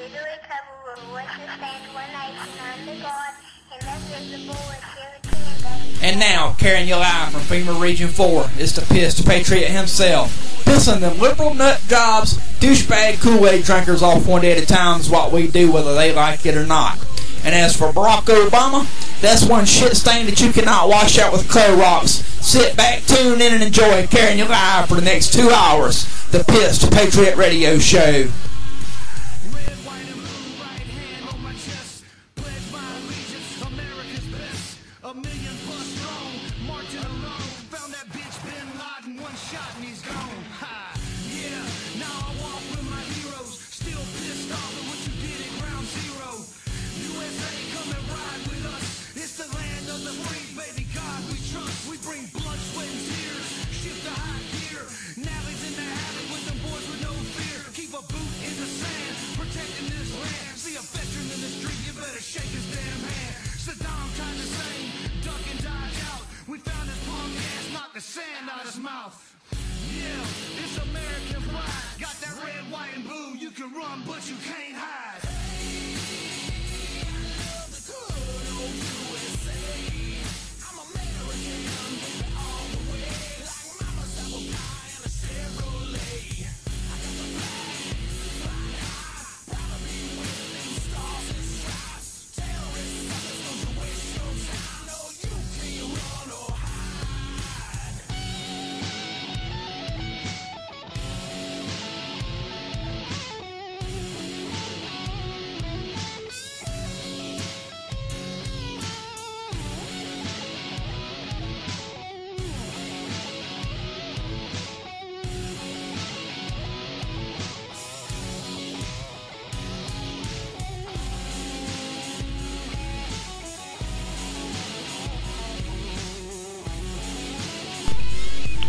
literally covered with what's the stand, one nation under God, indivisible, with liberty and justice. And now, carrying you live from FEMA Region 4, it's the pissed Patriot himself. Pissing them liberal nut jobs, douchebag Kool-Aid drinkers off one day at a time is what we do, whether they like it or not. And as for Barack Obama, that's one shit stain that you cannot wash out with Clorox. Sit back, tune in, and enjoy carrying you live for the next 2 hours. The Pissed Patriot Radio Show.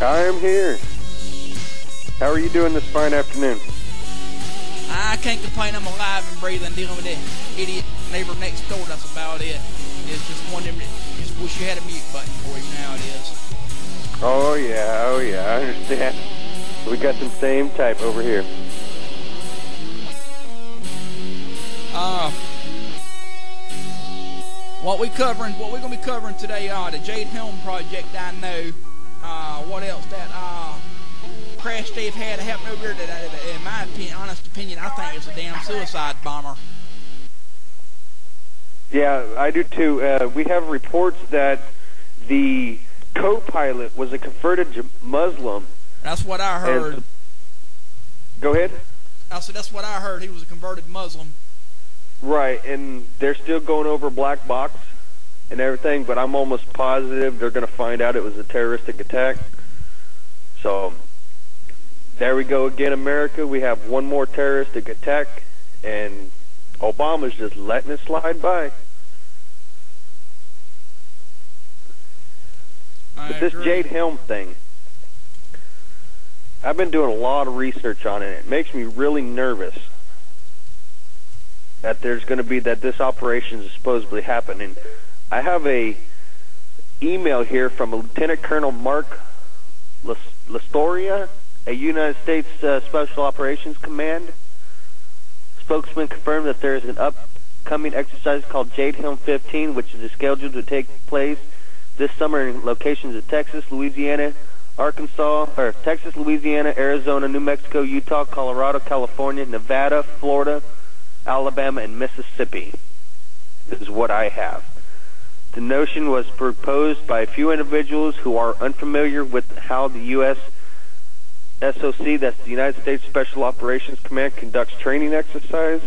I am here. How are you doing this fine afternoon? I can't complain. I'm alive and breathing, dealing with that idiot neighbor next door. That's about it. It's just one of them. Just wish you had a mute button for you. Now it is. Oh yeah, I understand. We got some same type over here. What we're gonna be covering today, the Jade Helm project. I know. What else? That crash they've had happen over here. That, in my opinion, honest opinion, I think it's a damn suicide bomber. Yeah, I do too. We have reports that the co-pilot was a converted Muslim. That's what I heard. Go ahead. I said that's what I heard. He was a converted Muslim. Right, and they're still going over black box and everything, but I'm almost positive they're going to find out it was a terroristic attack. So, there we go again, America. We have one more terroristic attack, and Obama's just letting it slide by. But this Jade Helm thing, I've been doing a lot of research on it. It makes me really nervous that there's going to be, that this operation is supposedly happening. I have a email here from Lieutenant Colonel Mark Lastoria, a United States Special Operations Command. Spokesman confirmed that there is an upcoming exercise called Jade Helm 15, which is scheduled to take place this summer in locations of Texas, Louisiana, Texas, Louisiana, Arizona, New Mexico, Utah, Colorado, California, Nevada, Florida, Alabama, and Mississippi. This is what I have. The notion was proposed by a few individuals who are unfamiliar with how the U.S. SOC, that's the United States Special Operations Command, conducts training exercise.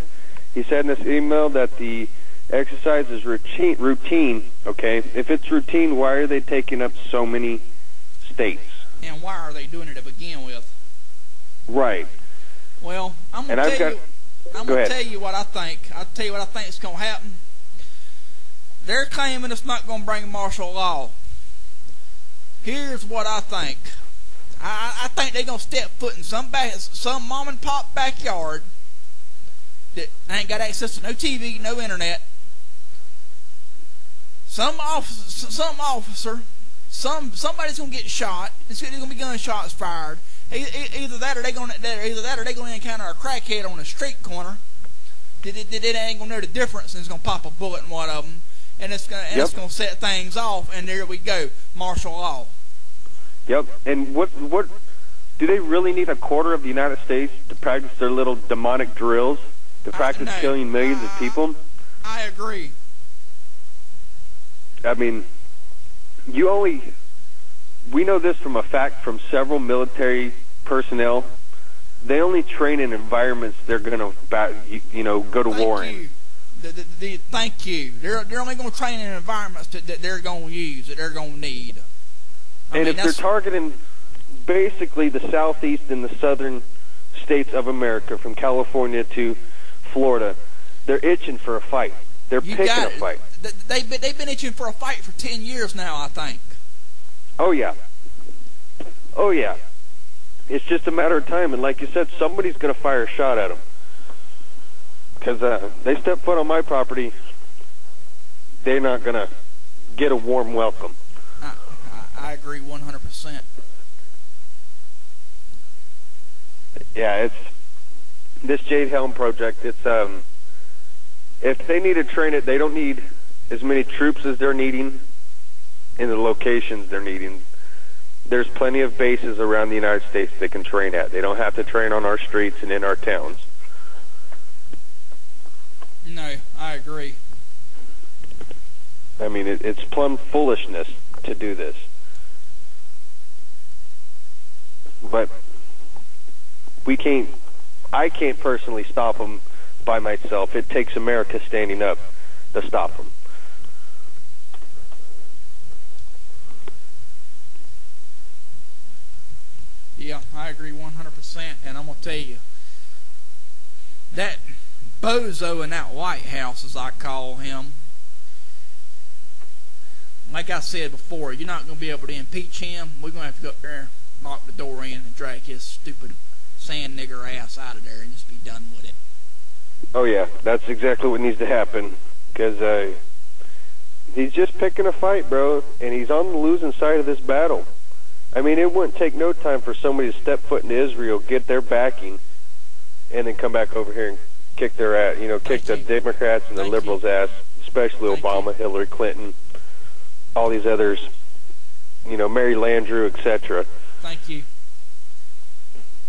He said in this email that the exercise is routine. Okay, if it's routine, why are they taking up so many states? And why are they doing it to begin with? Right. Well, I'm going to tell you what I think. I'll tell you what I think is going to happen. They're claiming it's not going to bring martial law. Here's what I think. I think they're going to step foot in some mom and pop backyard that ain't got access to no TV, no internet. Somebody's going to get shot. There's going to be gunshots fired. Either that or they're going to encounter a crackhead on a street corner. it ain't gonna know the difference, and it's gonna pop a bullet in one of them, and it's gonna set things off, and there we go, martial law. Yep. And what do they really need a quarter of the United States to practice their little demonic drills to practice killing millions of people? I agree. I mean, we know this from a fact from several military personnel. They only train in environments they're going to, go to war in. Thank you. They're only going to train in environments that they're going to use, that they're going to need. If they're targeting basically the southeast and the southern states of America, from California to Florida, they're itching for a fight. They're picking a fight. They've been itching for a fight for 10 years now, I think. Oh, yeah. Oh, yeah. It's just a matter of time, and like you said, somebody's going to fire a shot at them. Because they step foot on my property, they're not going to get a warm welcome. I agree 100%. Yeah, it's this Jade Helm project. It's if they need to train it, they don't need as many troops as they're needing in the locations they're needing. There's plenty of bases around the United States they can train at. They don't have to train on our streets and in our towns. No, I agree. I mean, it's plumb foolishness to do this. But I can't personally stop them by myself. It takes America standing up to stop them. Yeah, I agree 100%, and I'm going to tell you, that bozo in that White House, as I call him, like I said before, you're not going to be able to impeach him. We're going to have to go up there, knock the door in, and drag his stupid sand nigger ass out of there and just be done with it. Oh, yeah, that's exactly what needs to happen, because he's just picking a fight, bro, and he's on the losing side of this battle. I mean, it wouldn't take no time for somebody to step foot into Israel, get their backing, and then come back over here and kick their ass, kick the Democrats and the liberals' ass, especially Obama, Hillary Clinton, all these others, Mary Landrieu, etc. Thank you.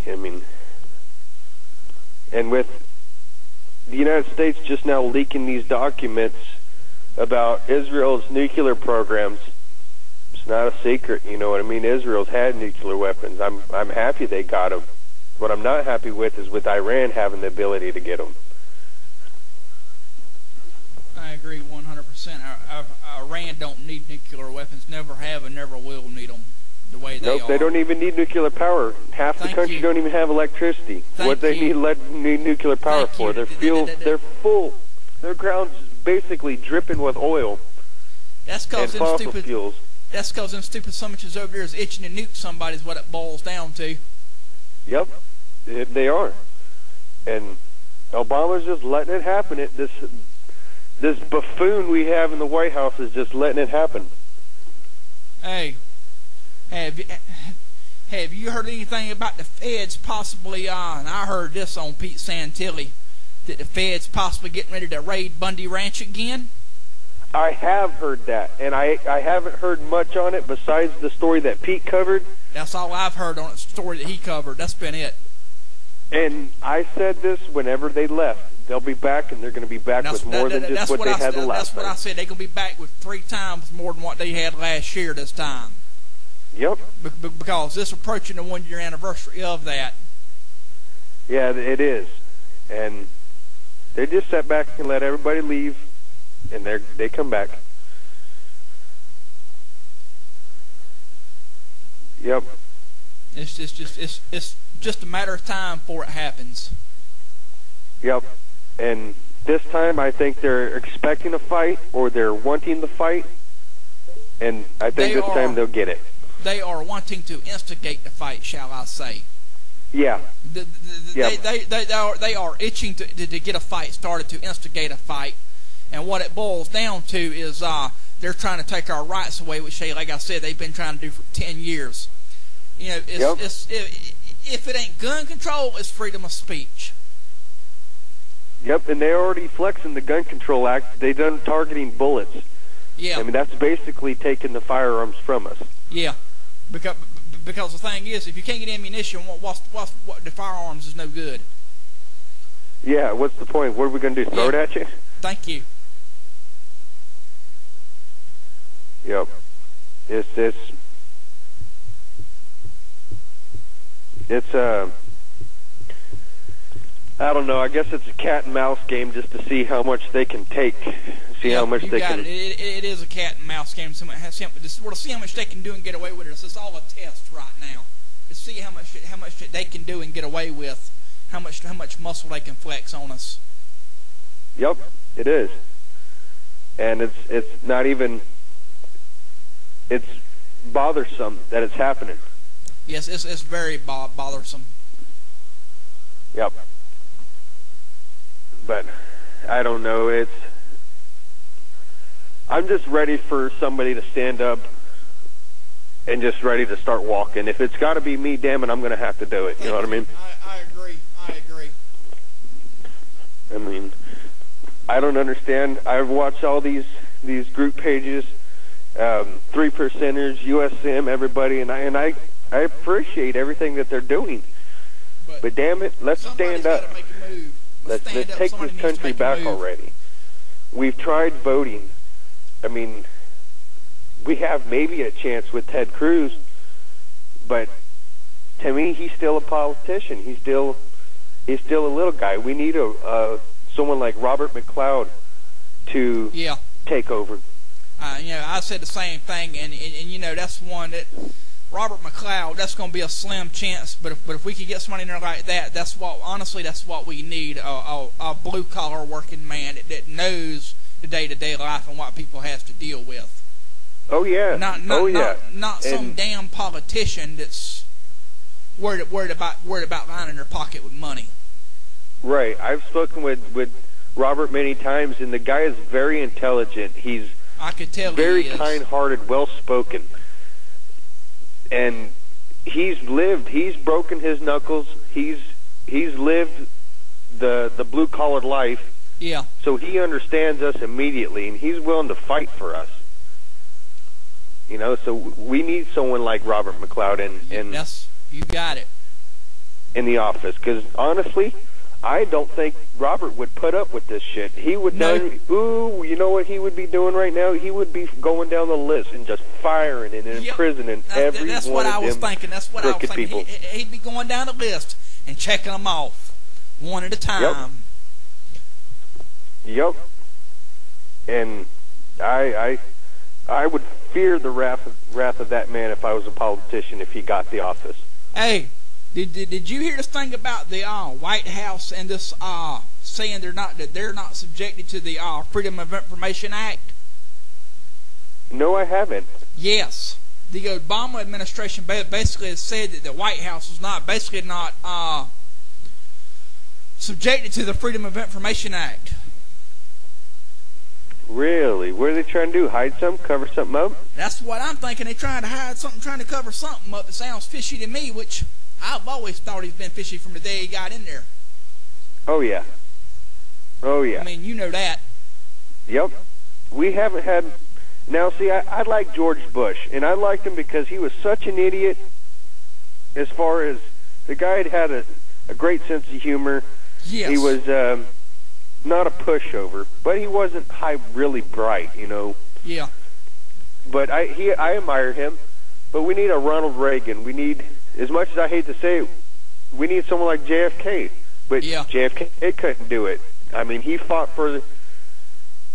I mean, and with the United States just now leaking these documents about Israel's nuclear programs, it's not a secret, you know what I mean? Israel's had nuclear weapons. I'm happy they got them. What I'm not happy with is with Iran having the ability to get them. I agree 100%. Iran don't need nuclear weapons, never have and never will need them the way they are. Nope, they don't even need nuclear power. Half the country don't even have electricity. What they need nuclear power for. They're full. Their ground's basically dripping with oil and fossil fuels. That's because them stupid summiches over there is itching to nuke somebody is what it boils down to. Yep, they are. And Obama's just letting it happen. This buffoon we have in the White House is just letting it happen. Hey, have you heard anything about the feds possibly, and I heard this on Pete Santilli, that the feds possibly getting ready to raid Bundy Ranch again? I have heard that, and I haven't heard much on it besides the story that Pete covered. That's all I've heard on the story that he covered. That's been it. And I said this whenever they left. They'll be back, and they're going to be back with more than just what they had the last time. That's what I said. They're going to be back with 3 times more than what they had last year this time. Yep. Because this approaching the 1-year anniversary of that. Yeah, it is. And they just sat back and let everybody leave, and they come back. Yep. It's just a matter of time before it happens. Yep. And this time I think they're expecting a fight, or they're wanting the fight, and I think this time they'll get it. They are wanting to instigate the fight, shall I say. Yeah. They are itching to get a fight started, to instigate a fight. And what it boils down to is they're trying to take our rights away, which, like I said, they've been trying to do for 10 years. If it ain't gun control, it's freedom of speech. Yep, and they're already flexing the Gun Control Act. They done targeting bullets. Yeah. I mean, that's basically taking the firearms from us. Yeah. Because the thing is, if you can't get ammunition, what the firearms is no good. Yeah, what's the point? What are we going to do, throw it at you? Thank you. Yep. It's I don't know. I guess it's a cat and mouse game just to see how much they can take. See how much they can. It is a cat and mouse game. Just to see how much they can do and get away with it. It's all a test right now. To see how much they can do and get away with. How much muscle they can flex on us. Yep, it is. And it's not even. It's bothersome that it's happening. Yes, it's very bothersome. Yep. But I don't know. I'm just ready for somebody to stand up and just ready to start walking. If it's got to be me, damn it, I'm going to have to do it. You know what I mean? I agree. I mean, I don't understand. I've watched all these group pages, 3%ers, USM, everybody, and I appreciate everything that they're doing. But damn it, let's stand up. Let's take this country back already. We've tried voting. I mean, we have maybe a chance with Ted Cruz, but to me, he's still a politician. He's still a little guy. We need someone like Robert McLeod to take over. I said the same thing, and that's one that Robert McLeod. That's going to be a slim chance, but if we could get somebody in there like that, that's what we need. A blue collar working man that knows the day-to-day life and what people have to deal with. Oh yeah. Not some damn politician that's worried about lining their pocket with money. Right. I've spoken with Robert many times, and the guy is very intelligent. I could tell very he is. kind-hearted, well-spoken, and he's broken his knuckles. He's lived the blue-collar life. Yeah. So he understands us immediately, and he's willing to fight for us. So we need someone like Robert McLeod you got it. In the office, because honestly, I don't think Robert would put up with this shit. He would you know what he would be doing right now? He would be going down the list and just firing and imprisoning every that's one what of I was them thinking. That's what I was thinking. People. He'd be going down the list and checking them off one at a time. Yep. And I would fear the wrath of that man if I was a politician, if he got the office. Hey, did you hear this thing about the White House and this saying they're not subjected to the Freedom of Information Act? No, I haven't. Yes, the Obama administration basically has said that the White House is not subjected to the Freedom of Information Act. Really? What are they trying to do? Hide something? Cover something up? That's what I'm thinking. They're trying to hide something, trying to cover something up that sounds fishy to me, which I've always thought he's been fishy from the day he got in there. Oh, yeah. Oh, yeah. I mean, you know that. Yep. We haven't had... Now, see, I like George Bush, and I liked him because he was such an idiot as far as... The guy had a great sense of humor. Yes. He was... not a pushover, but he wasn't really bright, Yeah. But I admire him. But we need a Ronald Reagan. We need, as much as I hate to say it, we need someone like JFK. But JFK couldn't do it. I mean, he fought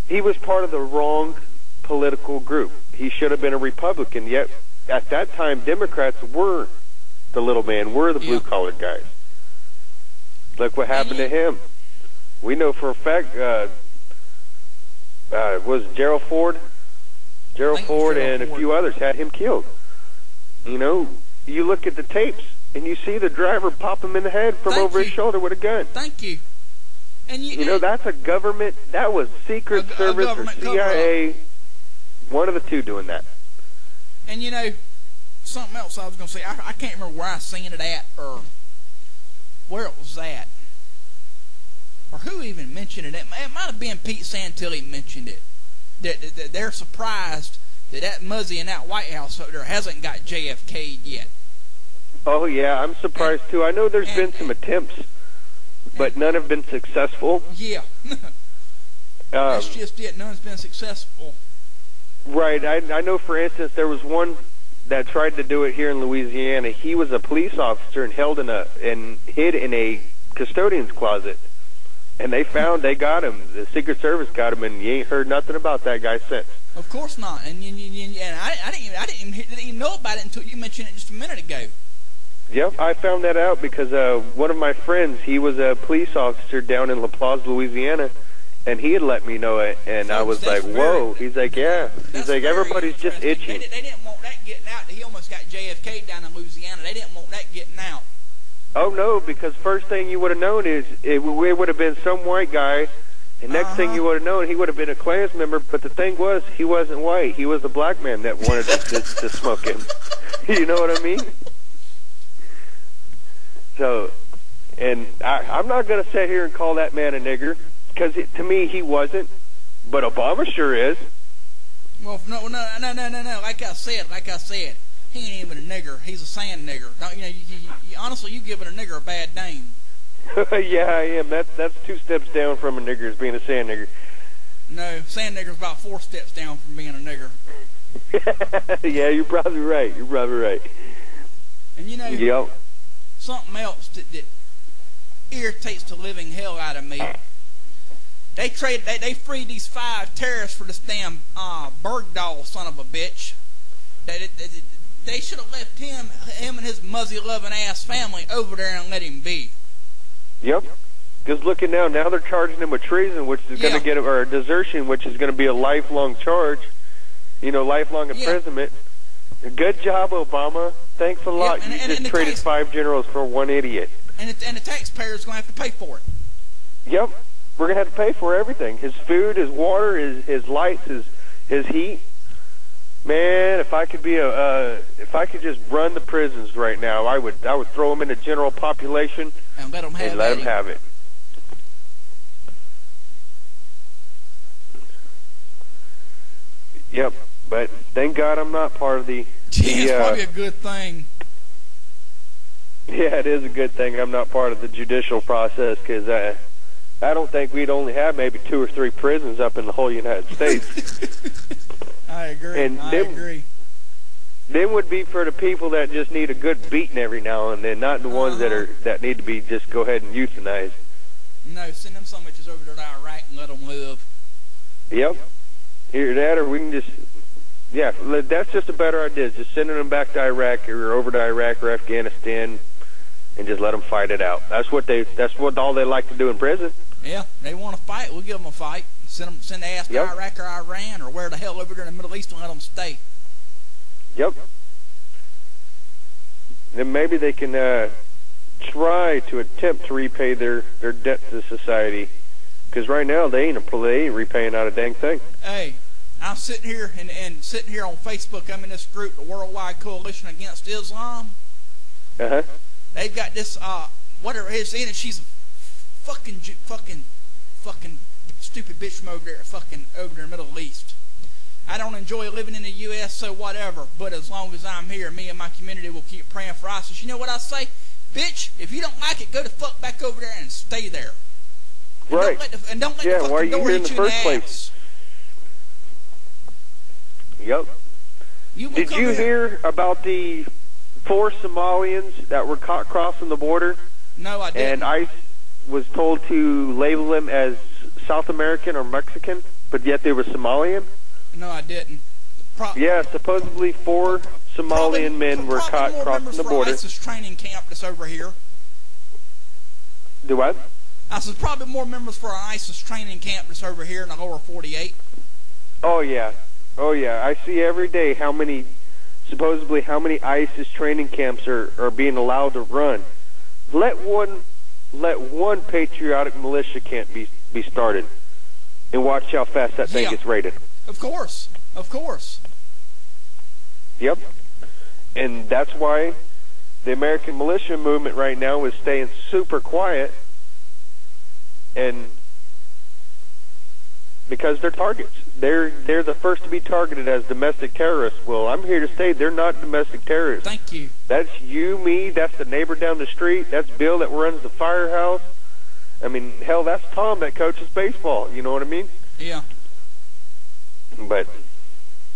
he was part of the wrong political group. He should have been a Republican. Yet at that time, Democrats were the little man, were the blue-collar guys. Look what happened to him. We know for a fact, was Gerald Ford? Gerald Ford and a few others had him killed. You look at the tapes, and you see the driver pop him in the head from over his shoulder with a gun. Thank you. And that's a government, that was Secret Service or CIA, one of the two doing that. And something else I was going to say, I can't remember where I seen it at or where it was at. or who even mentioned it? It might have been Pete Santilli mentioned it. That they're surprised that Muzzy in that White House up there hasn't got JFK'd yet. Oh, yeah, I'm surprised, too. I know there's been some attempts, but none have been successful. Yeah. That's just it. None's been successful. Right. I know, for instance, there was one that tried to do it here in Louisiana. He was a police officer and hid in a custodian's closet. And they got him. The Secret Service got him, and you ain't heard nothing about that guy since. Of course not. And I didn't even know about it until you mentioned it just a minute ago. Yep, I found that out because one of my friends, he was a police officer down in La Plaza, Louisiana, and he had let me know it, and I was like, whoa. He's like, yeah. He's like, everybody's just itching. They didn't want that getting out. He almost got JFK down in Louisiana. They didn't want that getting out. Oh, no, because first thing you would have known is it would have been some white guy, and next thing you would have known, he would have been a Klans member, but the thing was, he wasn't white. He was a black man that wanted to smoke him. You know what I mean? So, and I'm not going to sit here and call that man a nigger, because to me, he wasn't, but Obama sure is. Well, no. Like I said, he ain't even a nigger. He's a sand nigger. Honestly, you giving a nigger a bad name. Yeah, I am. That's 2 steps down from a nigger is being a sand nigger. No, sand nigger's about 4 steps down from being a nigger. Yeah, you're probably right. And yep. Something else that irritates the living hell out of me. They freed these 5 terrorists for this damn Bergdahl son of a bitch. They should have left him and his muzzy-loving ass family over there and let him be. Yep. Because looking now they're charging him with treason, which is going to get, or desertion, which is going to be a lifelong charge. Lifelong imprisonment. Good job, Obama. Thanks a lot. You just traded 5 generals for 1 idiot. And the taxpayer's going to have to pay for it. Yep. We're going to have to pay for everything. His food, his water, his lights, his heat. Man, if I could just run the prisons right now, I would throw them in the general population and let them have it. Yep, but thank God I'm not part of the... It's probably a good thing. Yeah, it is a good thing I'm not part of the judicial process, because I don't think we'd only have maybe 2 or 3 prisons up in the whole United States. I agree. I agree. Them would be for the people that just need a good beating every now and then, not the ones that need to be just go ahead and euthanized. No, send them sandwiches over to Iraq and let them live. Yep. Either that, or we can just, that's just a better idea. Just sending them back to Iraq or over to Iraq or Afghanistan, and just let them fight it out. That's what all they like to do in prison. Yeah, they want to fight. We'll give them a fight. Send their ass to Iraq or Iran or where the hell over there in the Middle East and let them stay. Yep. Then maybe they can try to attempt to repay their debt to society. Because right now they ain't repaying out a dang thing. Hey, I'm sitting here and sitting here on Facebook. I'm in this group, the Worldwide Coalition Against Islam. They've got this whatever it is in it. She's a fucking stupid bitch from over there in the Middle East. I don't enjoy living in the U.S., so whatever. But as long as I'm here, me and my community will keep praying for ISIS. You know what I say? Bitch, if you don't like it, go the fuck back over there and stay there. Right. And don't let the fucking door hit you in the ass. Yep. Did you hear about the 4 Somalians that were caught crossing the border? No, I didn't. And ICE was told to label them as South American or Mexican, but yet they were Somalian? No, I didn't. Supposedly 4 Somalian men were caught crossing the border. ISIS training camp that's over here. Do what? I said probably more members for an ISIS training camp that's over here in the lower 48. Oh yeah. I see every day supposedly how many ISIS training camps are being allowed to run. Let one patriotic militia camp be started, and watch how fast that thing gets raided. Of course. Yep. And that's why the American militia movement right now is staying super quiet, and because they're targets. They're the first to be targeted as domestic terrorists. Well, I'm here to say they're not domestic terrorists. Thank you. That's you, me, that's the neighbor down the street, that's Bill that runs the firehouse. I mean, hell, that's Tom that coaches baseball, you know what I mean? Yeah. But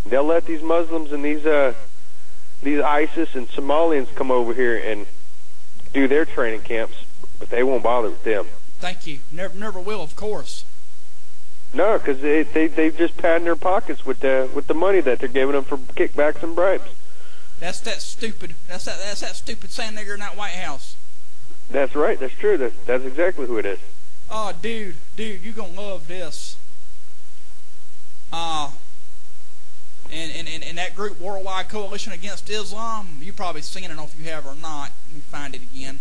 they'll let these Muslims and these ISIS and Somalians come over here and do their training camps, but they won't bother with them. Thank you. Never will, of course. No, because they just pad in their pockets with the money that they're giving them for kickbacks and bribes. That's that stupid sand nigger in that White House. That's right. That's true. That's exactly who it is. Oh, dude, you gonna love this. In that group, Worldwide Coalition Against Islam, you probably seen it. I don't know if you have or not. Let me find it again.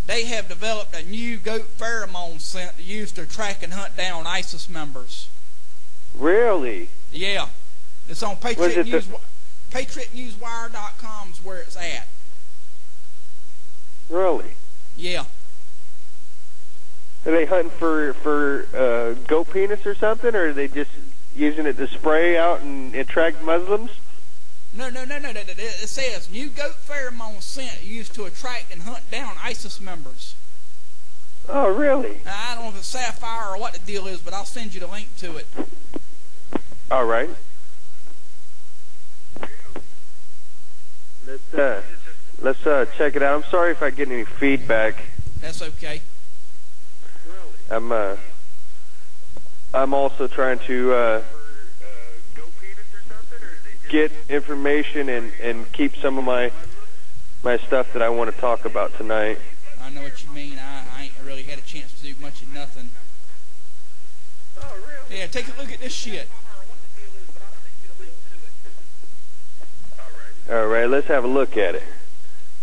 They have developed a new goat pheromone scent used to track and hunt down ISIS members. Really? Yeah. It's on PatriotNewsWire.com's where it's at. Really? Yeah. Are they hunting for goat penis or something, or are they just using it to spray out and attract Muslims? No. It says new goat pheromone scent used to attract and hunt down ISIS members. Oh, really? Now, I don't know if it's sapphire or what the deal is, but I'll send you the link to it. All right. Let's check it out. I'm sorry if I get any feedback. That's okay. I'm also trying to get information and keep some of my stuff that I want to talk about tonight. I know what you mean. I ain't really had a chance to do much of nothing. Oh, really? Yeah, take a look at this shit. All right, let's have a look at it.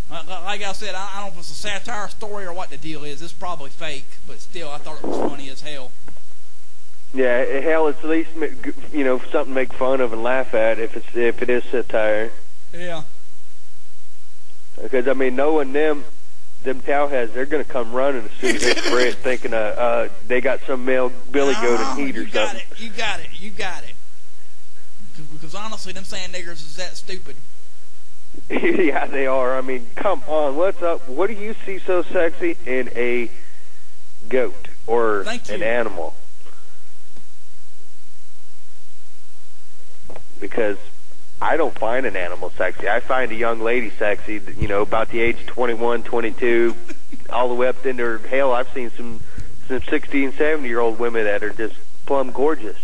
Like I said, I don't know if it's a satire story or what the deal is. It's probably fake, but still, I thought it was funny as hell. Yeah, hell, it's at least something to make fun of and laugh at if it is satire. Yeah. Because I mean, knowing them towheads, they're gonna come running as soon as they spray it, thinking they got some male billy goat in heat or something. You got it. Because honestly, them sand niggers is that stupid. Yeah, they are. I mean, come on, what's up? What do you see so sexy in a goat or an animal? Because I don't find an animal sexy. I find a young lady sexy, about the age of 21, 22, all the way up into hell. I've seen some 60 and 70-year-old women that are just plumb gorgeous.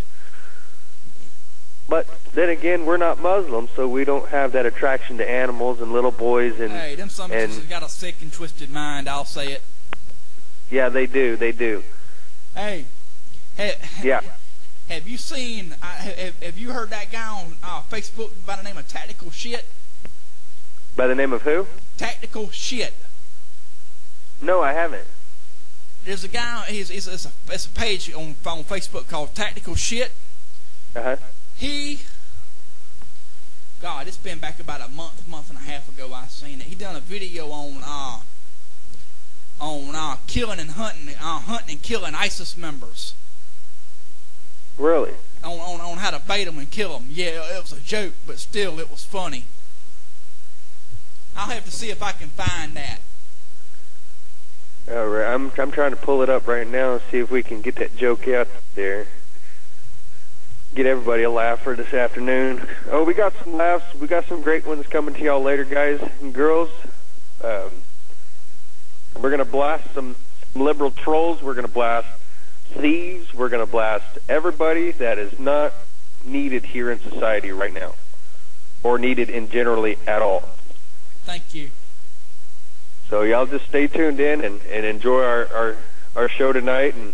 But then again, we're not Muslims, so we don't have that attraction to animals and little boys. And hey, them some have got a sick and twisted mind. I'll say it. Yeah, they do. Hey. Yeah. Have you seen? Have you heard that guy on Facebook by the name of Tactical Shit? By the name of who? Tactical Shit. No, I haven't. There's a guy. It's a page on Facebook called Tactical Shit. It's been back about a month and a half ago. I seen it. He done a video on killing and hunting and killing ISIS members. Really? On how to bait them and kill them. Yeah, it was a joke, but still, it was funny. I'll have to see if I can find that. All right, I'm trying to pull it up right now and see if we can get that joke out there. Get everybody a laugh for this afternoon. Oh, we got some laughs. We got some great ones coming to y'all later, guys and girls. We're going to blast some liberal trolls. We're going to blast thieves. We're going to blast everybody that is not needed here in society right now, or needed in generally at all. Thank you. So y'all just stay tuned in and enjoy our show tonight, and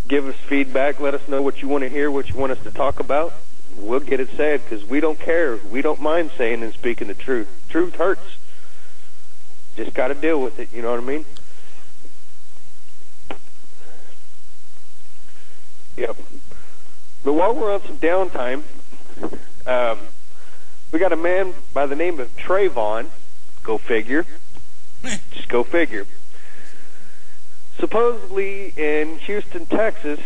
give us feedback. Let us know what you want to hear, what you want us to talk about. We'll get it said, because we don't care. We don't mind saying and speaking the truth. Truth hurts. Just got to deal with it, you know what I mean? Yep. But while we're on some downtime, we got a man by the name of Trayvon. Go figure. Just go figure. Supposedly in Houston, Texas,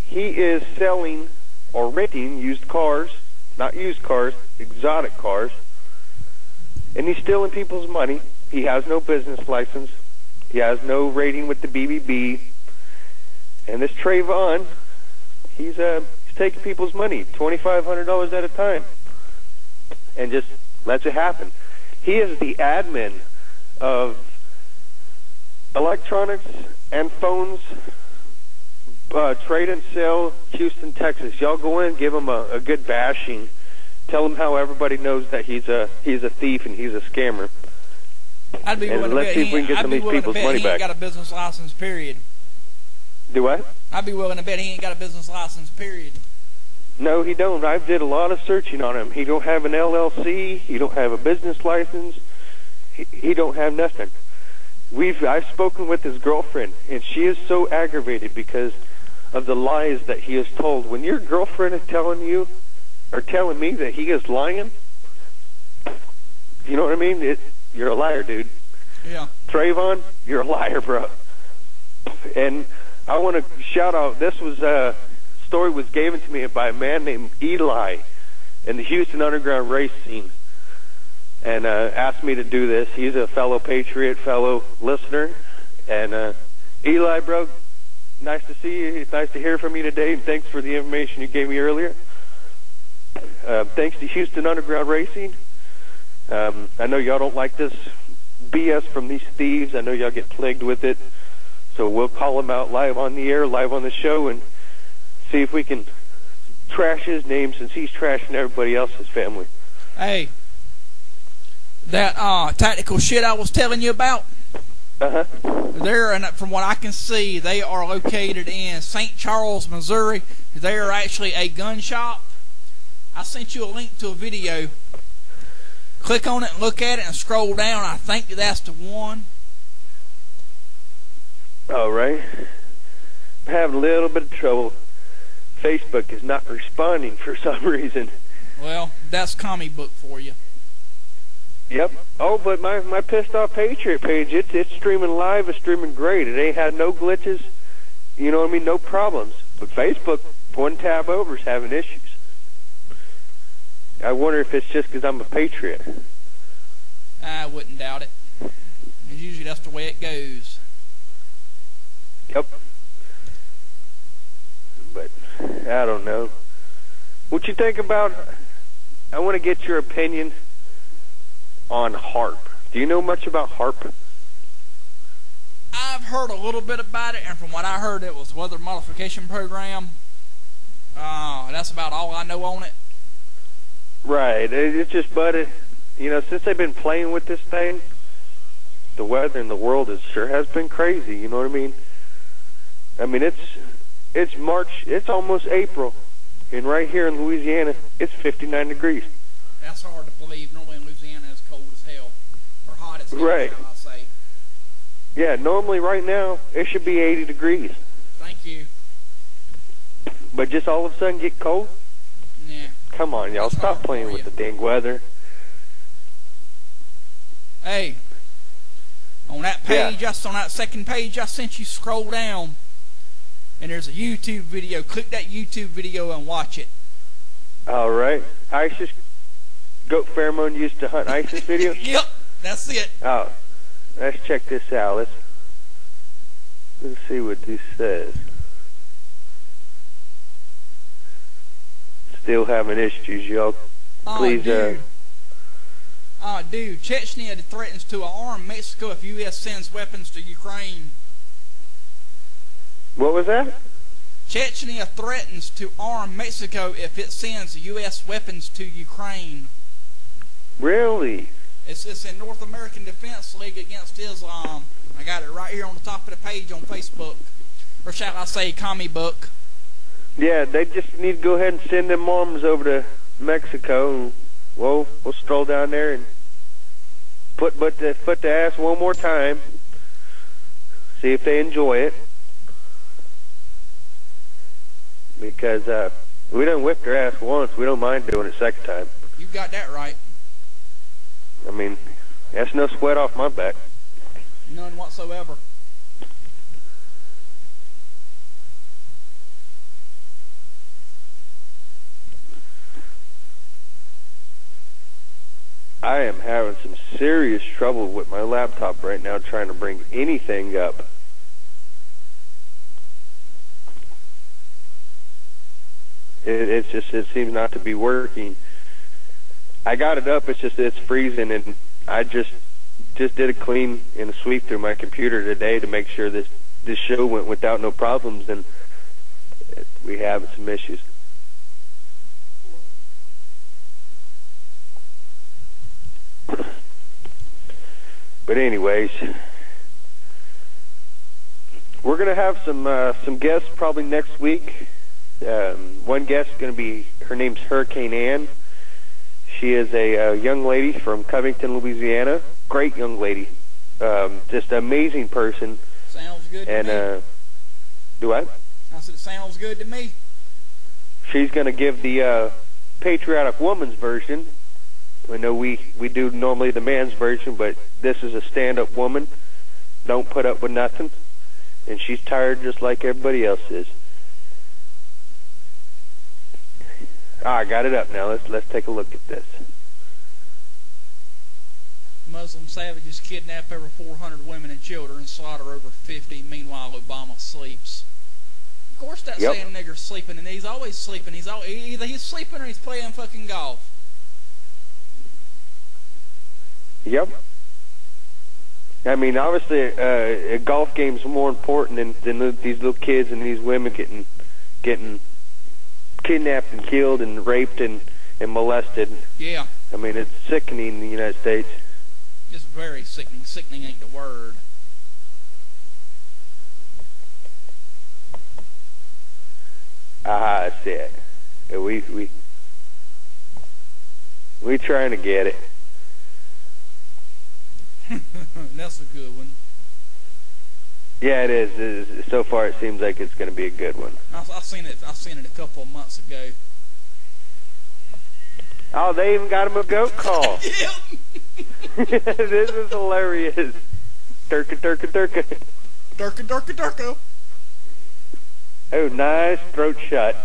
he is selling or renting used cars, not used cars, exotic cars, and he's stealing people's money. He has no business license. He has no rating with the BBB. And this Trayvon, he's taking people's money, $2,500 at a time, and just lets it happen. He is the admin of electronics and phones trade and sale, Houston, Texas. Y'all go in, give him a good bashing. Tell him how everybody knows that he's a thief and he's a scammer. I'd be willing to bet he ain't got a business license, period. Do what? I'd be willing to bet he ain't got a business license, period. No, he don't. I've did a lot of searching on him. He don't have an LLC. He don't have a business license. He don't have nothing. I've spoken with his girlfriend, and she is so aggravated because of the lies that he has told. When your girlfriend is telling you or telling me that he is lying, you know what I mean? You're a liar, dude. Yeah. Trayvon, you're a liar, bro. And I want to shout out, this story was given to me by a man named Eli in the Houston underground race scene, and asked me to do this. He's a fellow Patriot, fellow listener. And Eli, bro, nice to see you. It's nice to hear from you today, and thanks for the information you gave me earlier. Thanks to Houston Underground Racing. I know y'all don't like this BS from these thieves. I know y'all get plagued with it. So we'll call him out live on the air, live on the show, and see if we can trash his name since he's trashing everybody else's family. Hey, that tactical shit I was telling you about, from what I can see, they are located in St. Charles, Missouri. They are actually a gun shop. I sent you a link to a video. Click on it and look at it and scroll down. I think that's the one. All right. I'm having a little bit of trouble. Facebook is not responding for some reason. Well, that's comic book for you. Yep. Oh, but my pissed off Patriot page, it's streaming live, it's streaming great. It ain't had no glitches, you know what I mean, no problems. But Facebook, one tab over, is having issues. I wonder if it's just because I'm a Patriot. I wouldn't doubt it. Usually that's the way it goes. Yep. But I don't know. What you think about, I want to get your opinion on HARP. Do you know much about HARP? I've heard a little bit about it, and from what I heard, it was a weather modification program. That's about all I know on it. Right. It's just, since they've been playing with this thing, the weather in the world sure has been crazy. You know what I mean? I mean, it's March. It's almost April, and right here in Louisiana, it's 59 degrees. That's hard to believe. Normally in Louisiana, it's cold as hell, or hot as hell. Right. I'll say. Yeah. Normally, right now, it should be 80 degrees. Thank you. But just all of a sudden get cold? Yeah. Come on, y'all. Stop playing with the dang weather. Hey, on that page, just on that second page I sent you, scroll down, and there's a YouTube video. Click that YouTube video and watch it. All right. ISIS, goat pheromone used to hunt ISIS video? Yep, that's it. Oh, let's check this out. Let's see what this says. Still having issues, y'all. Please, dude. Chechnya threatens to arm Mexico if U.S. sends weapons to Ukraine. What was that? Chechnya threatens to arm Mexico if it sends U.S. weapons to Ukraine. Really? It's in North American Defense League Against Islam. I got it right here on the top of the page on Facebook. Or shall I say comic book. Yeah, they just need to go ahead and send them arms over to Mexico, and we'll stroll down there and put the ass one more time. See if they enjoy it. Because we done whipped their ass once, we don't mind doing it a second time. You got that right. I mean, that's no sweat off my back. None whatsoever. I am having some serious trouble with my laptop right now trying to bring anything up. It seems not to be working. I got it up, it's freezing, and I just did a clean and a sweep through my computer today to make sure this show went without no problems, and we have some issues. But anyways, we're going to have some guests probably next week. One guest is going to be, her name's Hurricane Ann. She is a young lady from Covington, Louisiana. Great young lady. Just an amazing person. Sounds good to me. Do what? I said it sounds good to me. She's going to give the patriotic woman's version. I know we do normally the man's version, but this is a stand-up woman. Don't put up with nothing. And she's tired just like everybody else is. I got it up now. Let's take a look at this. Muslim savages kidnap over 400 women and children and slaughter over 50. Meanwhile, Obama sleeps. Of course, that sand nigger's sleeping, and he's always sleeping. Either he's sleeping or he's playing fucking golf. Yep. I mean, obviously, a golf game's more important than these little kids and these women getting kidnapped and killed and raped and molested. Yeah. I mean, it's sickening in the United States. It's very sickening. Sickening ain't the word. I see it. We trying to get it. That's a good one. Yeah, it is. So far, it seems like it's going to be a good one. I've seen it a couple of months ago. Oh, they even got him a goat call. This is hilarious. Durka, durka, durka. Durka, durka, durka. Oh, nice throat shut.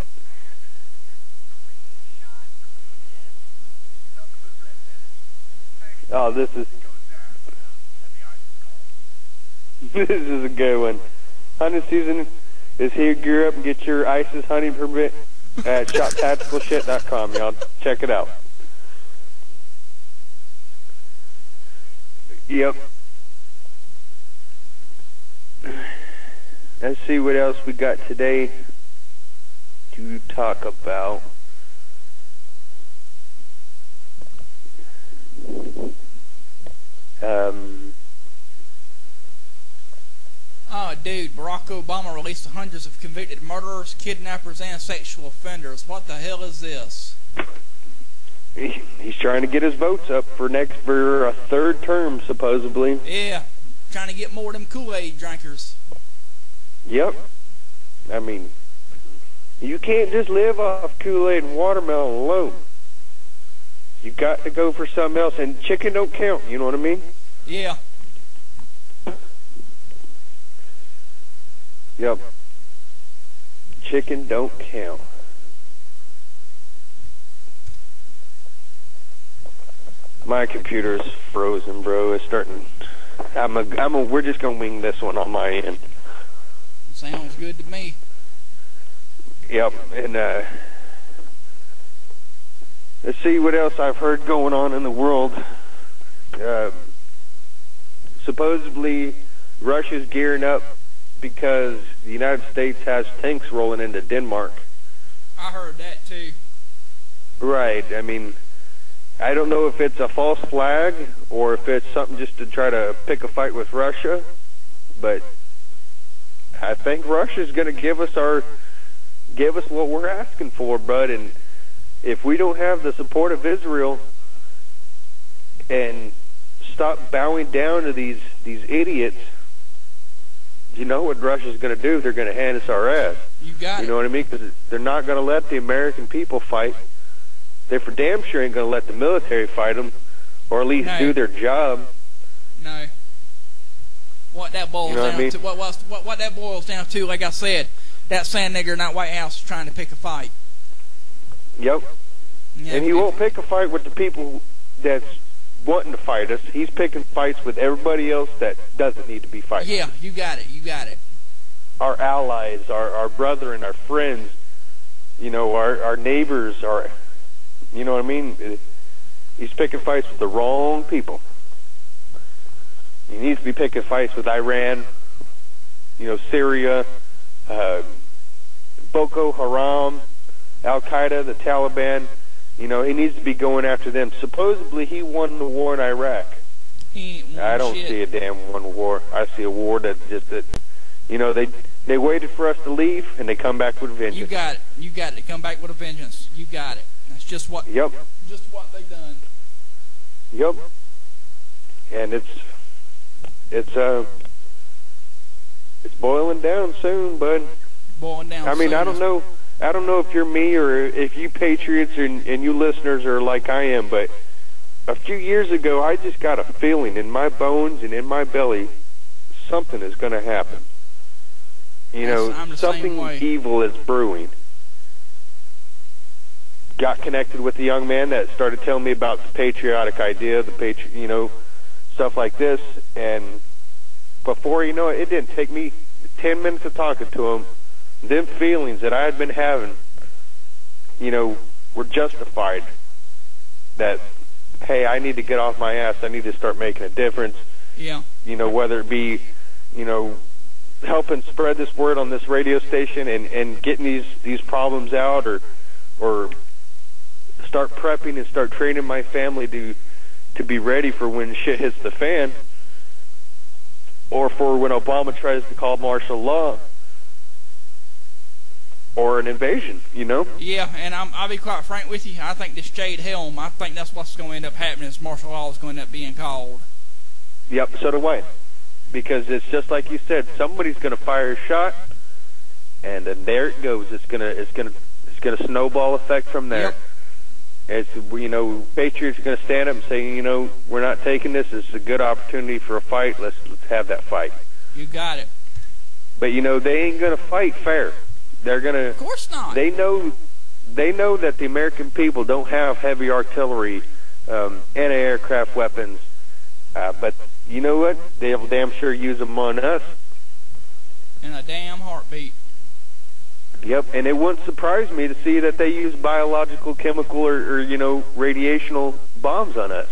Oh, this is a good one. Hunting season is here. Gear up and get your ISIS hunting permit at shoptacticalshit.com, y'all. Check it out. Yep. Let's see what else we got today to talk about. Oh, dude, Barack Obama released hundreds of convicted murderers, kidnappers, and sexual offenders. What the hell is this? He's trying to get his votes up for a third term, supposedly. Yeah, trying to get more of them Kool-Aid drinkers. Yep. I mean, you can't just live off Kool-Aid and watermelon alone. You got to go for something else, and chicken don't count, you know what I mean? Yeah. Yep. Chicken don't count. My computer's frozen, bro. It's starting. We're just gonna wing this one on my end. Sounds good to me. Yep, and let's see what else I've heard going on in the world. Supposedly, Russia's gearing up because the United States has tanks rolling into Denmark. I heard that too. Right. I mean, I don't know if it's a false flag or if it's something just to try to pick a fight with Russia, but I think Russia's going to give us what we're asking for, bud. And if we don't have the support of Israel and stop bowing down to these idiots, you know what Russia's going to do? They're going to hand us our ass. You got it. You know what I mean? Because they're not going to let the American people fight. They for damn sure ain't going to let the military fight them, or at least do their job. No. What that boils down to, what that boils down to, like I said, that sand nigger in that White House is trying to pick a fight. Yep. Yeah, and he won't pick a fight with the people that's wanting to fight us. He's picking fights with everybody else that doesn't need to be fighting. Yeah, you got it. You got it. Our allies, our brethren, our friends, you know, our neighbors, you know what I mean? He's picking fights with the wrong people. He needs to be picking fights with Iran, you know, Syria, Boko Haram, Al-Qaeda, the Taliban. You know, he needs to be going after them. Supposedly he won the war in Iraq. I don't see a damn one war. I see a war that you know, they waited for us to leave, and they come back with a vengeance. You got it. You got it. They come back with a vengeance. You got it. That's just what. Yep. Just what they done. Yep. And it's boiling down soon, bud. Boiling down. I mean, soon. I don't know if you're me or if you Patriots and you listeners are like I am, but a few years ago, I just got a feeling in my bones and in my belly something is going to happen. You know, something evil is brewing. Got connected with a young man that started telling me about the patriotic idea, you know, stuff like this. And before you know it, it didn't take me 10 minutes of talking to him. Them feelings that I had been having, you know, were justified. That, hey, I need to get off my ass. I need to start making a difference. Yeah. You know, whether it be, you know, helping spread this word on this radio station and getting these problems out, or start prepping and start training my family to be ready for when shit hits the fan, or for when Obama tries to call martial law, or an invasion, you know? Yeah, and I'll be quite frank with you. I think this Jade Helm, I think that's what's going to end up happening, is martial law is going to end up being called. Yep, so do I. Because it's just like you said, somebody's going to fire a shot, and then there it goes. It's gonna snowball effect from there. Yep. It's, you know, Patriots are going to stand up and say, you know, we're not taking this. This is a good opportunity for a fight. Let's have that fight. You got it. But you know, they ain't going to fight fair. They're going to. Of course not. They know that the American people don't have heavy artillery, anti-aircraft weapons, but. You know what? They'll damn sure use them on us. In a damn heartbeat. Yep, and it wouldn't surprise me to see that they use biological, chemical, or you know, radiational bombs on us.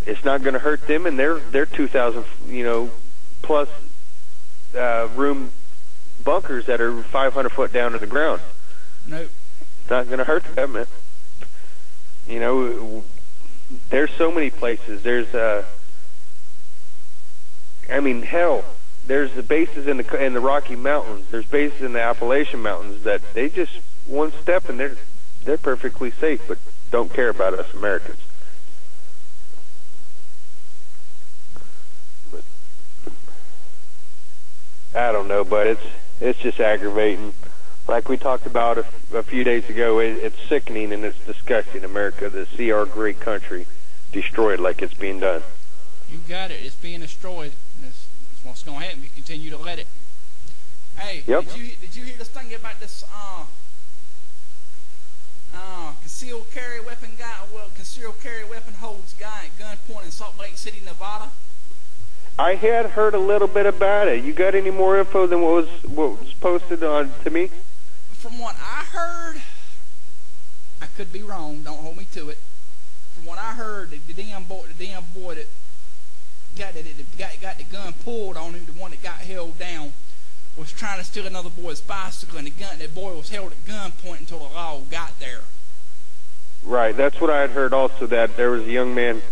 It's not going to hurt them in their 2,000, you know, plus room bunkers that are 500 foot down to the ground. Nope. It's not going to hurt them, man. You know, there's so many places. There's I mean, hell, there's the bases in the Rocky Mountains. There's bases in the Appalachian Mountains that they just one step and they're perfectly safe, but don't care about us Americans. But I don't know, but it's just aggravating. Like we talked about a few days ago, it's sickening and it's disgusting. America, to see our great country destroyed like it's being done. You got it. It's being destroyed. That's what's going to happen. You continue to let it. Hey, yep. Did you hear this thing about this concealed carry weapon guy? Well, concealed carry weapon holds guy at gunpoint in Salt Lake City, Nevada. I had heard a little bit about it. You got any more info than what was posted on to me? From what I heard, I could be wrong. Don't hold me to it. From what I heard, the damn boy that got the gun pulled on him, the one that got held down, was trying to steal another boy's bicycle, and that boy was held at gunpoint until the law got there. Right, that's what I had heard also, that there was a young man,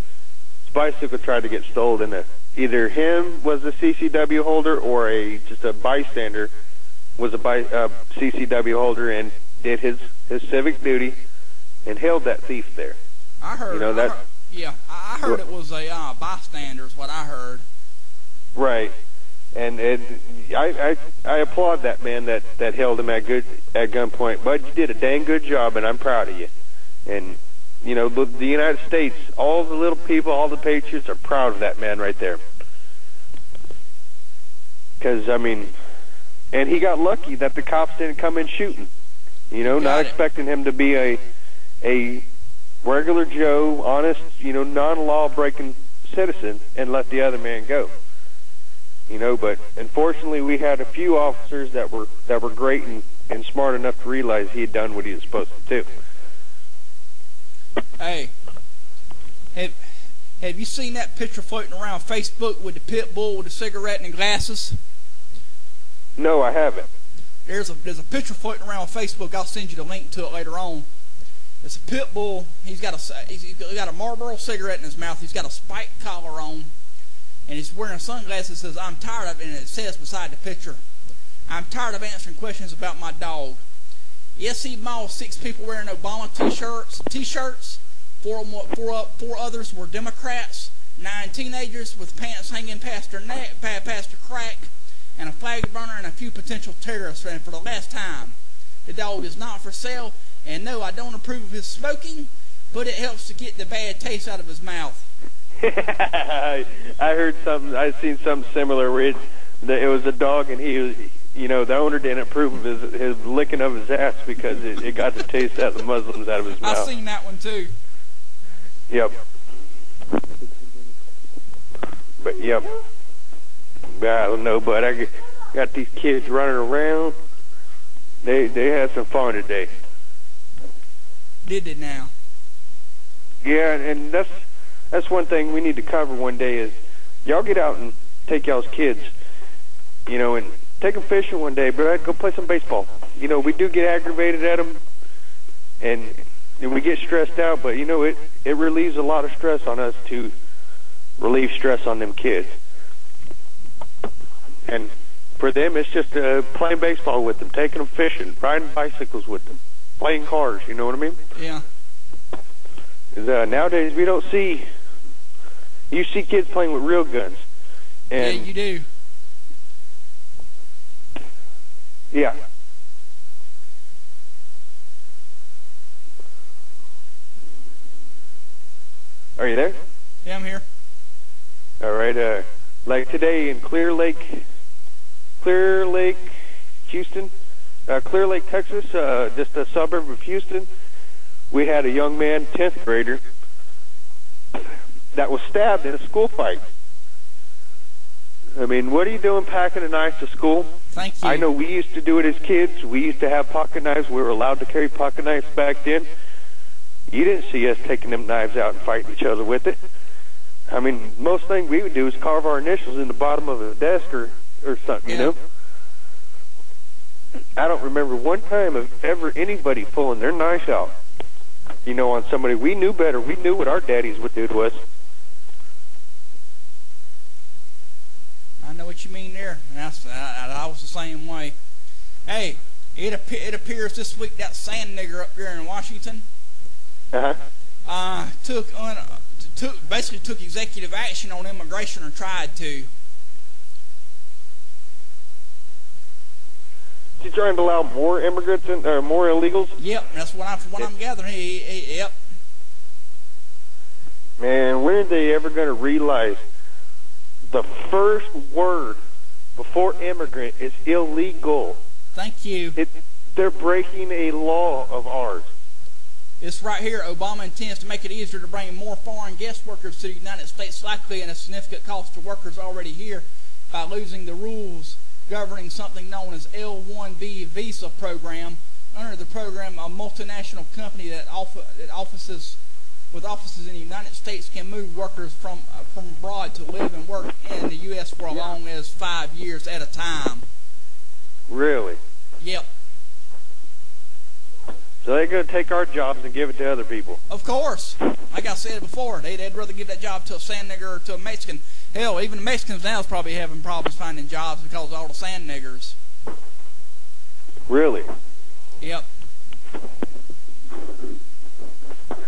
his bicycle tried to get stolen, and either him was a CCW holder or just a bystander was a CCW holder and did his civic duty and held that thief there. I heard, you know, I heard it was a bystander is what I heard. Right, and I applaud that man that held him at gunpoint. Bud, you did a dang good job, and I'm proud of you. And you know, the United States, all the little people, all the patriots are proud of that man right there. Because I mean, and he got lucky that the cops didn't come in shooting. You know, not expecting him to be a regular Joe, honest, non-law breaking citizen, and let the other man go. But unfortunately, we had a few officers that were great and smart enough to realize he had done what he was supposed to do. Hey, have you seen that picture floating around Facebook with the pit bull with the cigarette and the glasses? No, I haven't. There's a picture floating around on Facebook. I'll send you the link to it later on. It's a pit bull. He's got a Marlboro cigarette in his mouth. He's got a spiked collar on, and he's wearing sunglasses. That says, "I'm tired of it," and it says beside the picture, "I'm tired of answering questions about my dog." Yes, he mauled 6 people wearing Obama t-shirts. Four others were Democrats. 9 teenagers with pants hanging past their neck, past their crack, and a flag burner, and a few potential terrorists. And for the last time, the dog is not for sale. And no, I don't approve of his smoking, but it helps to get the bad taste out of his mouth. I heard something. I seen something similar where it was a dog, and he was, the owner didn't approve of his licking of his ass because it got the taste out of the Muslims out of his mouth. I seen that one too. Yep. But yep. I don't know, but I got these kids running around. They had some fun today. Did they now? Yeah, and that's one thing we need to cover one day is y'all get out and take y'all's kids, and take them fishing one day, but go play some baseball. We do get aggravated at them, and we get stressed out, but it relieves a lot of stress on us to relieve stress on them kids. And for them, it's just playing baseball with them, taking them fishing, riding bicycles with them, playing cars, you know what I mean? Yeah. Nowadays, we don't see... You see kids playing with real guns. And yeah, you do. Yeah. Are you there? Yeah, I'm here. All right. Like today in Clear Lake, Houston, Clear Lake, Texas, just a suburb of Houston, we had a young man, 10th grader, that was stabbed in a school fight. I mean, what are you doing packing a knife to school? Thank you. I know we used to do it as kids. We used to have pocket knives. We were allowed to carry pocket knives back then. You didn't see us taking them knives out and fighting each other with it. I mean, most thing we would do is carve our initials in the bottom of a desk or something, yeah. I don't remember one time of ever anybody pulling their knife out, on somebody. We knew better. We knew what our daddies would do to us. I know what you mean there. I was the same way. Hey, it appears this week that sand nigger up here in Washington basically took executive action on immigration, or tried to. Is he trying to allow more immigrants or more illegals? Yep, that's what I'm gathering. Yep. Man, when are they ever going to realize the first word before immigrant is illegal? Thank you. They're breaking a law of ours. It's right here. Obama intends to make it easier to bring more foreign guest workers to the United States, likely at a significant cost to workers already here, by losing the rules governing something known as L-1B visa program. Under the program, a multinational company that offices in the United States can move workers from abroad to live and work in the U.S. for as long as 5 years at a time. Really? Yep. So they're going to take our jobs and give it to other people. Of course. Like I said before, they'd rather give that job to a sand nigger or to a Mexican. Hell, even the Mexicans now is probably having problems finding jobs because of all the sand niggers. Really? Yep.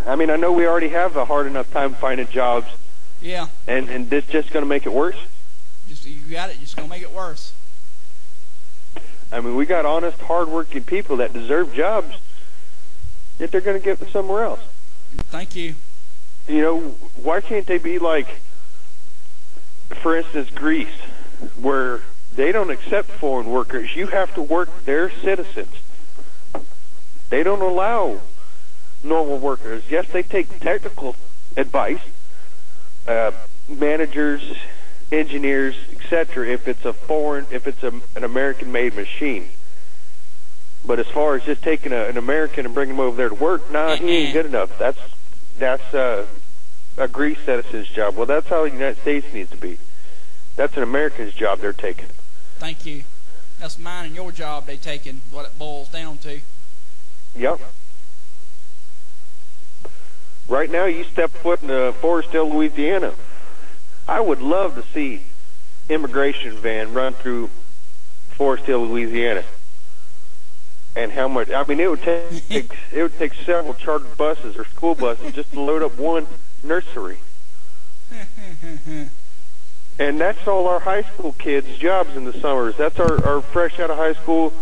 I mean, I know we already have a hard enough time finding jobs. Yeah. And this just going to make it worse? You got it. Just going to make it worse. I mean, we got honest, hard-working people that deserve jobs, yet they're going to get them somewhere else. Thank you. Why can't they be like, for instance, Greece, where they don't accept foreign workers? You have to work their citizens. They don't allow normal workers. Yes, they take technical advice, managers, engineers, etc. If it's an American-made machine. But as far as just taking an American and bringing him over there to work, nah, he ain't good enough. That's a Greece citizen's job. Well, that's how the United States needs to be. That's an American's job they're taking. Thank you. That's mine and your job they taking, what it boils down to. Yep. Right now, you step foot in Forestdale, Louisiana. I would love to see immigration van run through Forestdale, Louisiana. And how much? I mean, it would take several chartered buses or school buses just to load up one nursery. And that's all our high school kids' jobs in the summers. That's our fresh out of high school,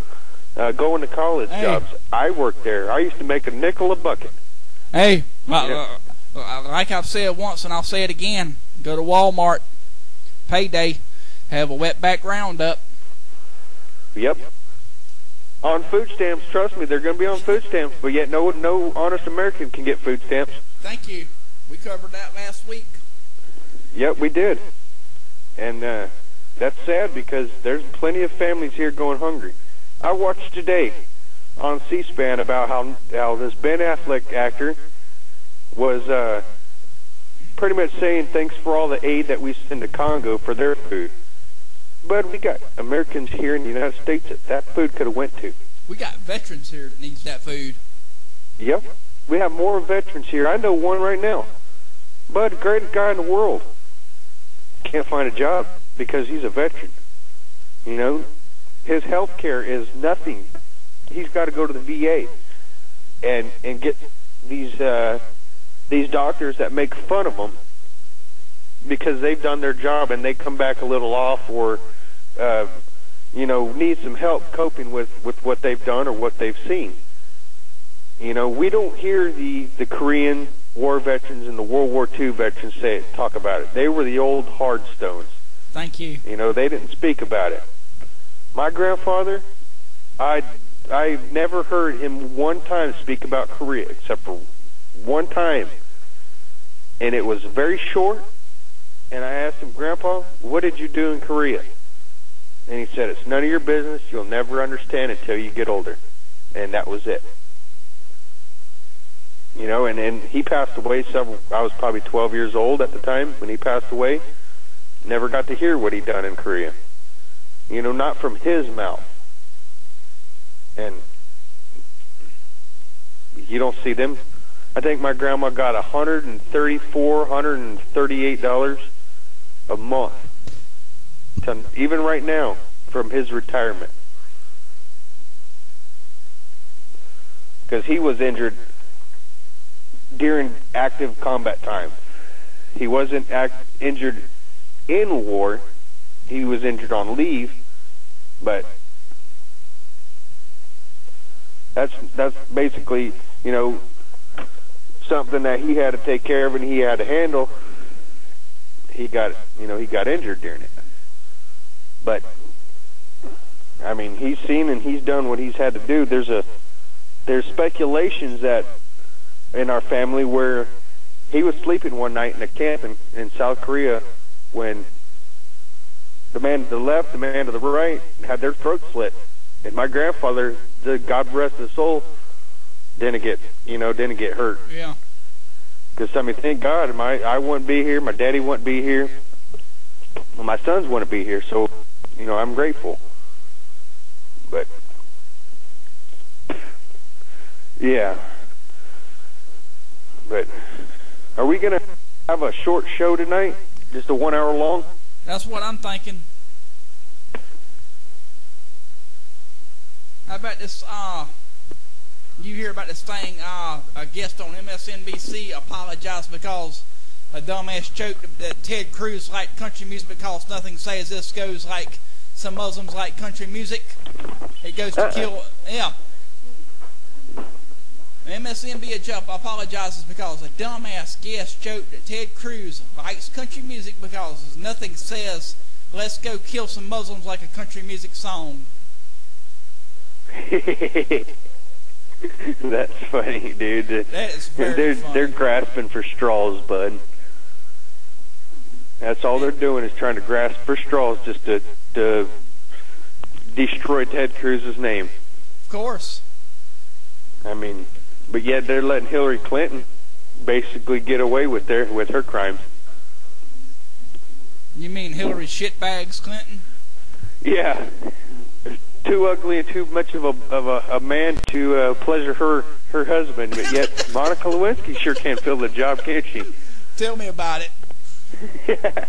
going to college jobs. I worked there. I used to make a nickel a bucket. Hey, like I've said once and I'll say it again, go to Walmart, payday, have a wetback roundup. Yep. On food stamps, trust me, they're going to be on food stamps, but yet no honest American can get food stamps. Thank you. We covered that last week. Yep, we did. And that's sad because there's plenty of families here going hungry. I watched today on C-SPAN about how this Ben Affleck actor was pretty much saying thanks for all the aid that we send to Congo for their food. But we got Americans here in the United States that food could have went to. We got veterans here that needs that food. Yep. We have more veterans here. I know one right now. Bud, greatest guy in the world. Can't find a job because he's a veteran. You know, his health care is nothing. He's got to go to the VA and get these doctors that make fun of him because they've done their job and they come back a little off or need some help coping with what they've done or what they've seen. You know, we don't hear the Korean War veterans and the World War II veterans talk about it. They were the old hard stones. Thank you. You know, they didn't speak about it. My grandfather, I never heard him one time speak about Korea except for one time. And it was very short. And I asked him, Grandpa, what did you do in Korea? And he said, it's none of your business. You'll never understand until you get older. And that was it. You know, and he passed away I was probably 12 years old at the time when he passed away. Never got to hear what he'd done in Korea. You know, not from his mouth. And you don't see them. I think my grandma got $134, $138 a month, even right now, from his retirement. Because he was injured during active combat time. He wasn't injured in war. He was injured on leave, but that's basically, you know, something that he had to take care of and he had to handle. He got injured during it. But I mean, he's seen and he's done what he's had to do. There's speculations that in our family where he was sleeping one night in a camp in South Korea when the man to the left, the man to the right had their throat slit, and my grandfather, God rest his soul, didn't get hurt. Yeah. Because I mean, thank God, I wouldn't be here, my daddy wouldn't be here, well, my sons wouldn't be here. So, you know, I'm grateful. But yeah. But are we gonna have a short show tonight? Just a 1 hour long? That's what I'm thinking. How about this, you hear about this thing, a guest on MSNBC apologized because a dumbass joked that Ted Cruz liked country music because nothing says this goes like some Muslims like country music. It goes to kill, yeah. MSNBC apologizes because a dumbass guest joked that Ted Cruz likes country music because nothing says let's go kill some Muslims like a country music song. That's funny, dude. That is very funny. They're grasping for straws, bud. That's all they're doing is trying to grasp for straws just to destroy Ted Cruz's name. Of course. I mean, but yet they're letting Hillary Clinton basically get away with her crimes. You mean Hillary shitbags Clinton? Yeah. Too ugly and too much of a man to pleasure her husband, but yet Monica Lewinsky sure can't fill the job, can't she? Tell me about it. Yeah.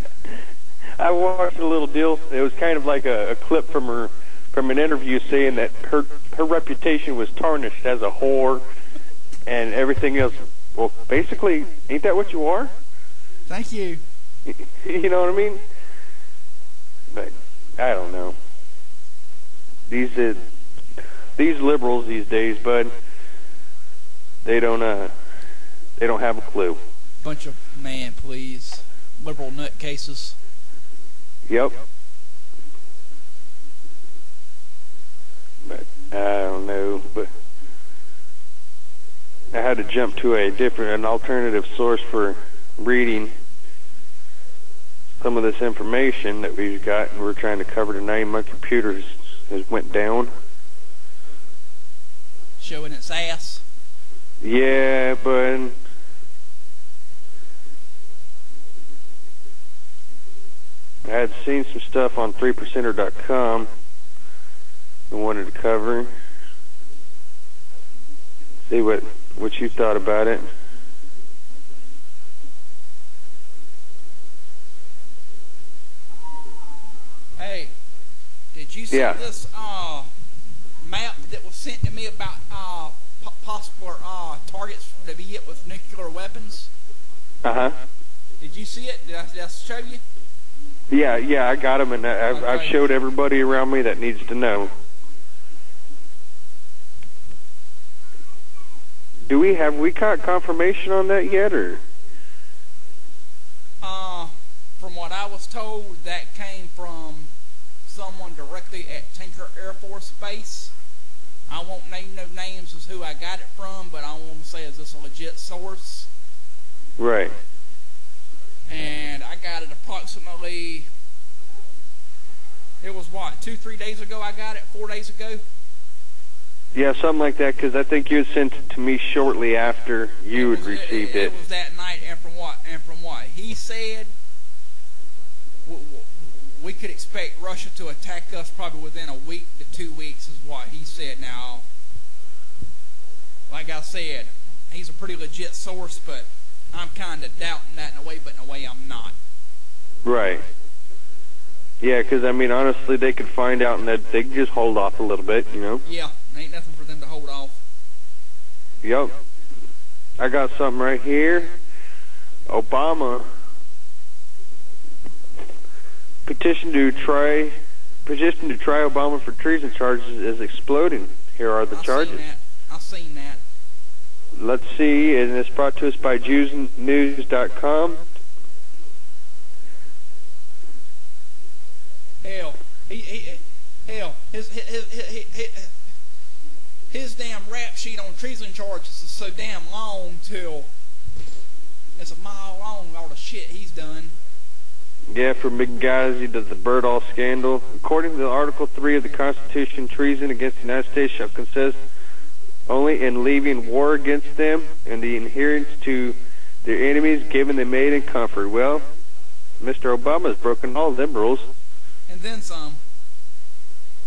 I watched a little deal. It was kind of like a clip from an interview saying that her reputation was tarnished as a whore and everything else. Well, basically, ain't that what you are? Thank you. You know what I mean? But I don't know. These liberals these days, bud, they don't have a clue. Bunch of please, liberal nutcases. Yep. But I don't know. But I had to jump to an alternative source for reading some of this information that we've got, and we're trying to cover tonight. My computer has went down. Showing its ass. Yeah, but I had seen some stuff on 3percenter.com I wanted to cover. See what you thought about it. Hey, did you see this map that was sent to me about possible targets to be hit with nuclear weapons? Uh-huh. Did you see it? Did I show you? Yeah, I got them, and I've showed everybody around me that needs to know. Have we got confirmation on that yet, or? From what I was told, that came from someone directly at Tinker Air Force Base. I won't name no names as who I got it from, but I want to say is this a legit source. Right. And I got it approximately, it was what, 2-3 days ago I got it, 4 days ago? Yeah, something like that, because I think you had sent it to me shortly after you had received it. It was that night, and from what he said, we could expect Russia to attack us probably within a week to 2 weeks is what he said. Now, like I said, he's a pretty legit source, but I'm kind of doubting that in a way, but in a way I'm not. Right. Yeah, because, I mean, honestly, they could find out and that they could just hold off a little bit, you know? Yeah, ain't nothing for them to hold off. Yep. I got something right here. Obama petition to try Obama for treason charges is exploding. Here are the charges. I've seen that. Let's see, and it's brought to us by JewsNews.com. Hell, his damn rap sheet on treason charges is so damn long till it's a mile long, all the shit he's done. Yeah, from Benghazi to the Birdall scandal. According to Article 3 of the Constitution, treason against the United States shall consist only in leaving war against them and the adherence to their enemies, given them aid and comfort. Well, Mr. Obama has broken all them rules. And then some.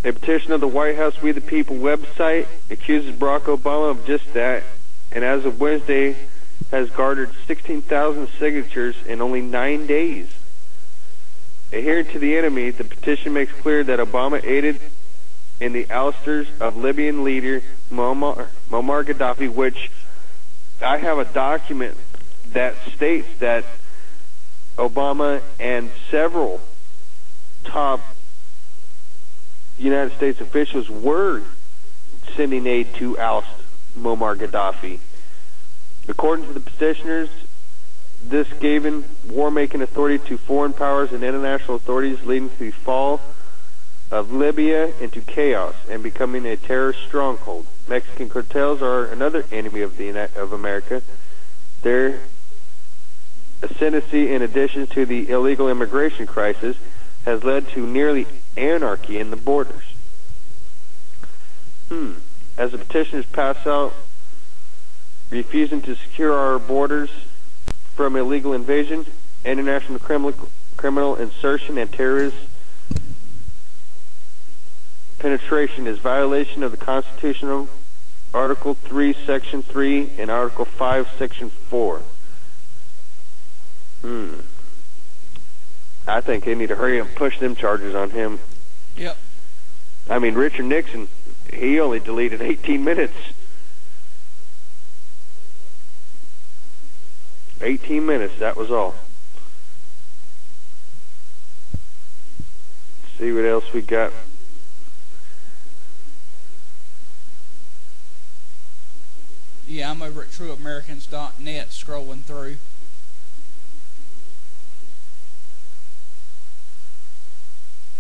A petition of the White House We the People website accuses Barack Obama of just that, and as of Wednesday has garnered 16,000 signatures in only 9 days. Adhering to the enemy, the petition makes clear that Obama aided in the ousters of Libyan leader Muammar Gaddafi, which I have a document that states that Obama and several top United States officials were sending aid to oust Muammar Gaddafi. According to the petitioners, this gave war-making authority to foreign powers and international authorities, leading to the fall of Libya into chaos and becoming a terrorist stronghold. Mexican cartels are another enemy of America. Their ascendancy, in addition to the illegal immigration crisis, has led to nearly anarchy in the borders. As the petitioners pass out, refusing to secure our borders from illegal invasion, international criminal insertion, and terrorist penetration is violation of the Constitutional Article 3, Section 3, and Article 5, Section 4. I think they need to hurry up and push them charges on him. Yep. I mean, Richard Nixon, he only deleted 18 minutes. 18 minutes, that was all. Let's see what else we got. Yeah, I'm over at trueamericans.net scrolling through.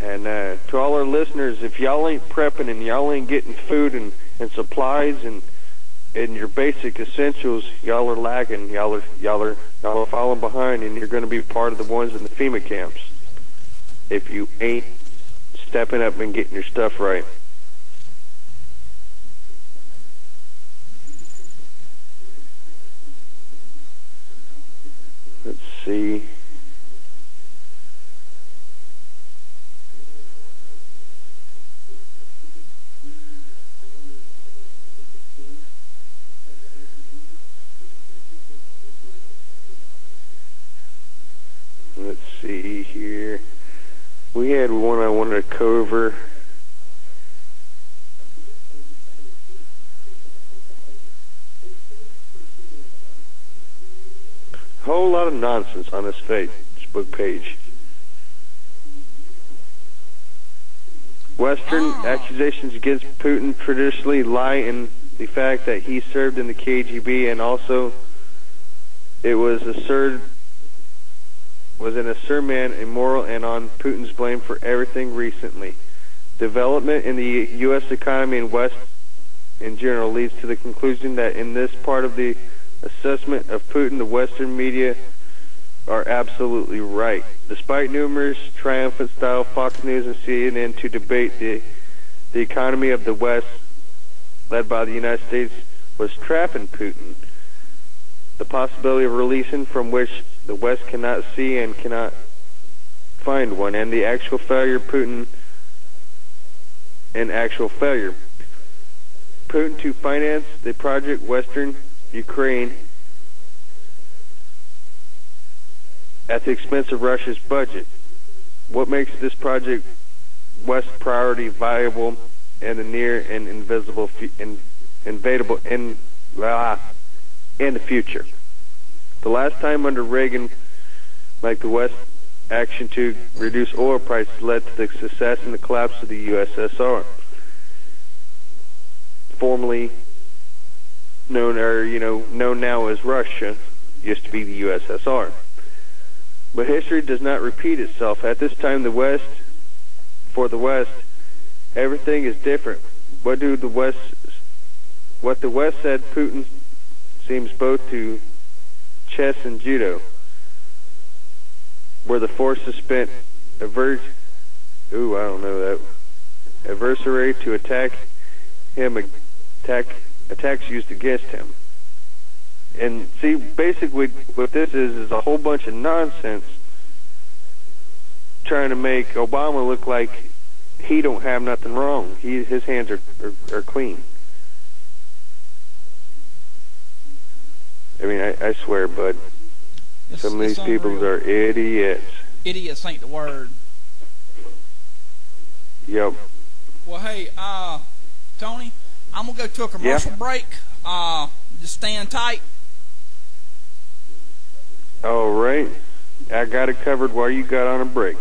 And to all our listeners, if y'all ain't prepping and y'all ain't getting food and supplies and your basic essentials, y'all are lagging. Y'all are falling behind, and you're going to be part of the ones in the FEMA camps if you ain't stepping up and getting your stuff right. Let's see. Let's see here. We had one I wanted to cover. Whole lot of nonsense on this Facebook page. Western accusations against Putin traditionally lie in the fact that he served in the KGB, and also it was an assertion immoral and on Putin's blame for everything recently. Development in the U.S. economy and West in general leads to the conclusion that in this part of the assessment of Putin, the Western media are absolutely right. Despite numerous triumphant style Fox News and CNN to debate the economy of the West, led by the United States, was trapping Putin. The possibility of releasing from which the West cannot see and cannot find one, and the actual failure Putin to finance the Project Western Ukraine at the expense of Russia's budget. What makes this Project West priority viable in the near and invadable in the future? The last time under Reagan, like the West action to reduce oil prices led to the success and the collapse of the USSR, formerly known now as Russia, used to be the USSR. But history does not repeat itself. At this time, for the West, everything is different. What the West said Putin seems both to chess and judo, where the forces spent adversary to attack him, attacks used against him. And see, basically what this is a whole bunch of nonsense trying to make Obama look like he don't have nothing wrong. His hands are clean. I mean, I swear, bud. Some of these people are idiots. Idiots ain't the word. Yep. Well, hey, Tony, I'm gonna go to a commercial break. Just stand tight. All right. I got it covered while you got on a break.